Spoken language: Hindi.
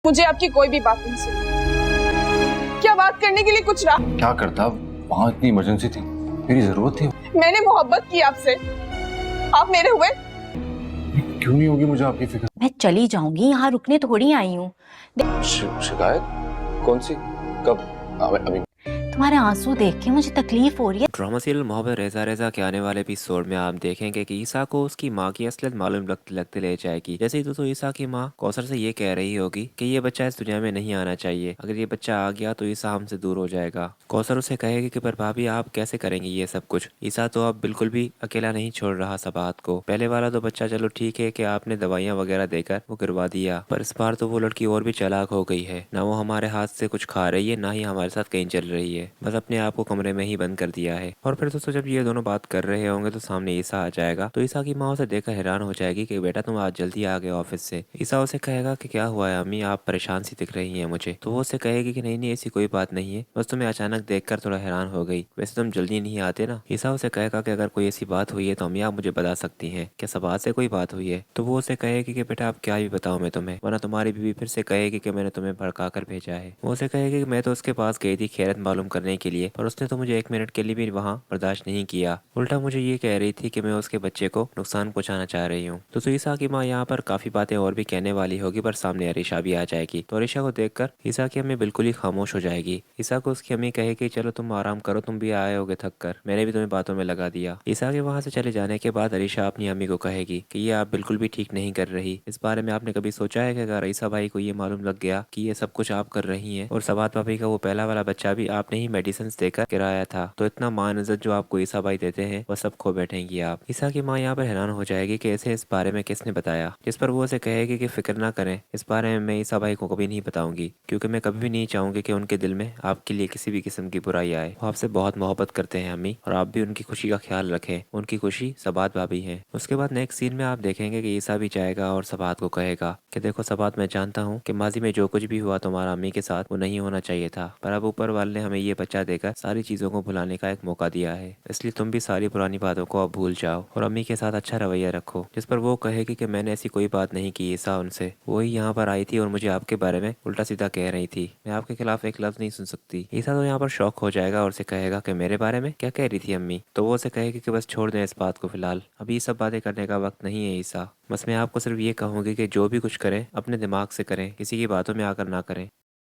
मुझे आपकी कोई भी बात नहीं सुनी। क्या बात करने के लिए कुछ रहा? क्या करता, वहाँ इतनी इमरजेंसी थी, मेरी जरूरत थी। मैंने मोहब्बत की आपसे, आप मेरे हुए। क्यों नहीं होगी मुझे आपकी फिक्र? मैं चली जाऊंगी, यहाँ रुकने थोड़ी आई हूँ। शिकायत कौन सी? कब? अभी तुम्हारे आंसू देख के मुझे तकलीफ हो रही है। ड्रामा सीरियल मोहब्बत रेजा रेजा के आने वाले एपिसोड में आप देखेंगे कि ईसा को उसकी माँ की असलियत मालूम लगते लगते ले जाएगी। जैसे ही दोस्तों ईसा की माँ कौसर से ये कह रही होगी कि ये बच्चा इस दुनिया में नहीं आना चाहिए, अगर ये बच्चा आ गया तो ईसा हमसे दूर हो जाएगा। कौसर उसे कहेगी कि पर भाभी आप कैसे करेंगी ये सब कुछ? ईसा तो अब बिल्कुल भी अकेला नहीं छोड़ रहा सबात को। पहले वाला तो बच्चा चलो ठीक है कि आपने दवाइयाँ वगैरह देकर वो गिरवा दिया, पर इस बार तो वो लड़की और भी चालाक हो गई है। ना वो हमारे हाथ से कुछ खा रही है, ना ही हमारे साथ कहीं चल रही है, बस अपने आप को कमरे में ही बंद कर दिया है। और फिर दोस्तों जब ये दोनों बात कर रहे होंगे तो सामने ईसा आ जाएगा। तो ईसा की माँ उसे देखकर हैरान हो जाएगी कि बेटा तुम आज जल्दी आ गए ऑफिस से। ईसा उसे कहेगा कि क्या हुआ है अम्मी, आप परेशान सी दिख रही हैं मुझे। तो वो उसे कहेगी कि नहीं नहीं ऐसी कोई बात नहीं है, बस तुम्हें अचानक देखकर थोड़ा हैरान हो गई, वैसे तुम जल्दी नहीं आते ना। ईसा उसे कहेगा कि अगर कोई ऐसी बात हुई है तो अम्मी आप मुझे बता सकती हैं, क्या सबात से कोई बात हुई है? तो वो उसे कहेगी कि बेटा आप क्या भी बताओ मैं तुम्हें, वरना तुम्हारी बीवी फिर से कहेगी कि मैंने तुम्हें भड़का कर भेजा है। वो उसे कहेगी कि मैं तो उसके पास गई थी खैरियत मालूम करने के लिए, पर उसने तो मुझे 1 मिनट के लिए भी वहाँ बर्दाश्त नहीं किया, उल्टा मुझे ये कह रही थी कि मैं उसके बच्चे को नुकसान पहुंचाना चाह रही हूँ। तो ईसा की माँ यहाँ पर काफी बातें और भी कहने वाली होगी, पर सामने अरीशा भी आ जाएगी। तो अरीशा को देखकर ईसा की अम्मी बिल्कुल ही खामोश हो जाएगी। ईसा को उसकी अम्मी कहेगी चलो तुम आराम करो, तुम भी आए होगे थक कर, मैंने भी तुम्हें बातों में लगा दिया। ईसा के वहाँ से चले जाने के बाद अरीशा अपनी अम्मी को कहेगी कि ये आप बिल्कुल भी ठीक नहीं कर रही। इस बारे में आपने कभी सोचा है कि अगर ईसा भाई को ये मालूम लग गया कि ये सब कुछ आप कर रही हैं और सबात भाभी का वो पहला वाला बच्चा भी आपने ही मेडिसिन देकर गिराया था, तो इतना मान इज्जत जो आपको ईसा भाई देते हैं वह सब खो बैठेंगी आप। ईसा की माँ यहाँ पर हैरान हो जाएगी कि ऐसे इस बारे में किसने बताया, जिस पर वो उसे कहेगी कि फिक्र ना करें, इस बारे में मैं ईसा भाई को कभी नहीं बताऊंगी, क्योंकि मैं कभी भी नहीं चाहूंगी कि उनके दिल में आपके लिए किसी भी किस्म की बुराई आए। वो आपसे बहुत मोहब्बत करते हैं अम्मी, और आप भी उनकी खुशी का ख्याल रखें, उनकी खुशी सबात भाभी है। उसके बाद नेक्स्ट सीन में आप देखेंगे कि ईसा भी जाएगा और सबात को कहेगा कि देखो सबात, मैं जानता हूँ कि माजी में जो कुछ भी हुआ तुम्हारा अम्मी के साथ वो नहीं होना चाहिए था, पर अब ऊपर वाले ने हमें ये बच्चा देकर सारी चीजों को भुलाने का एक मौका दिया है, इसलिए तुम भी सारी पुरानी बातों को अब भूल जाओ और अम्मी के साथ अच्छा रवैया रखो। जिस पर वो कहेगी कि मैंने ऐसी कोई बात नहीं की ईसा उनसे, वही यहाँ पर आई थी और मुझे आपके बारे में उल्टा सीधा कह रही थी, मैं आपके खिलाफ एक लफ्ज नहीं सुन सकती। ईसा तो यहाँ पर शौक हो जाएगा और उसे कहेगा कि मेरे बारे में क्या कह रही थी अम्मी? तो वो उसे कहेगी कि बस छोड़ दें इस बात को फिलहाल, अभी ये सब बातें करने का वक्त नहीं है ईसा, बस मैं आपको सिर्फ ये कहूँगी कि जो भी कुछ करें अपने दिमाग से करें, किसी की बातों में आकर ना करें।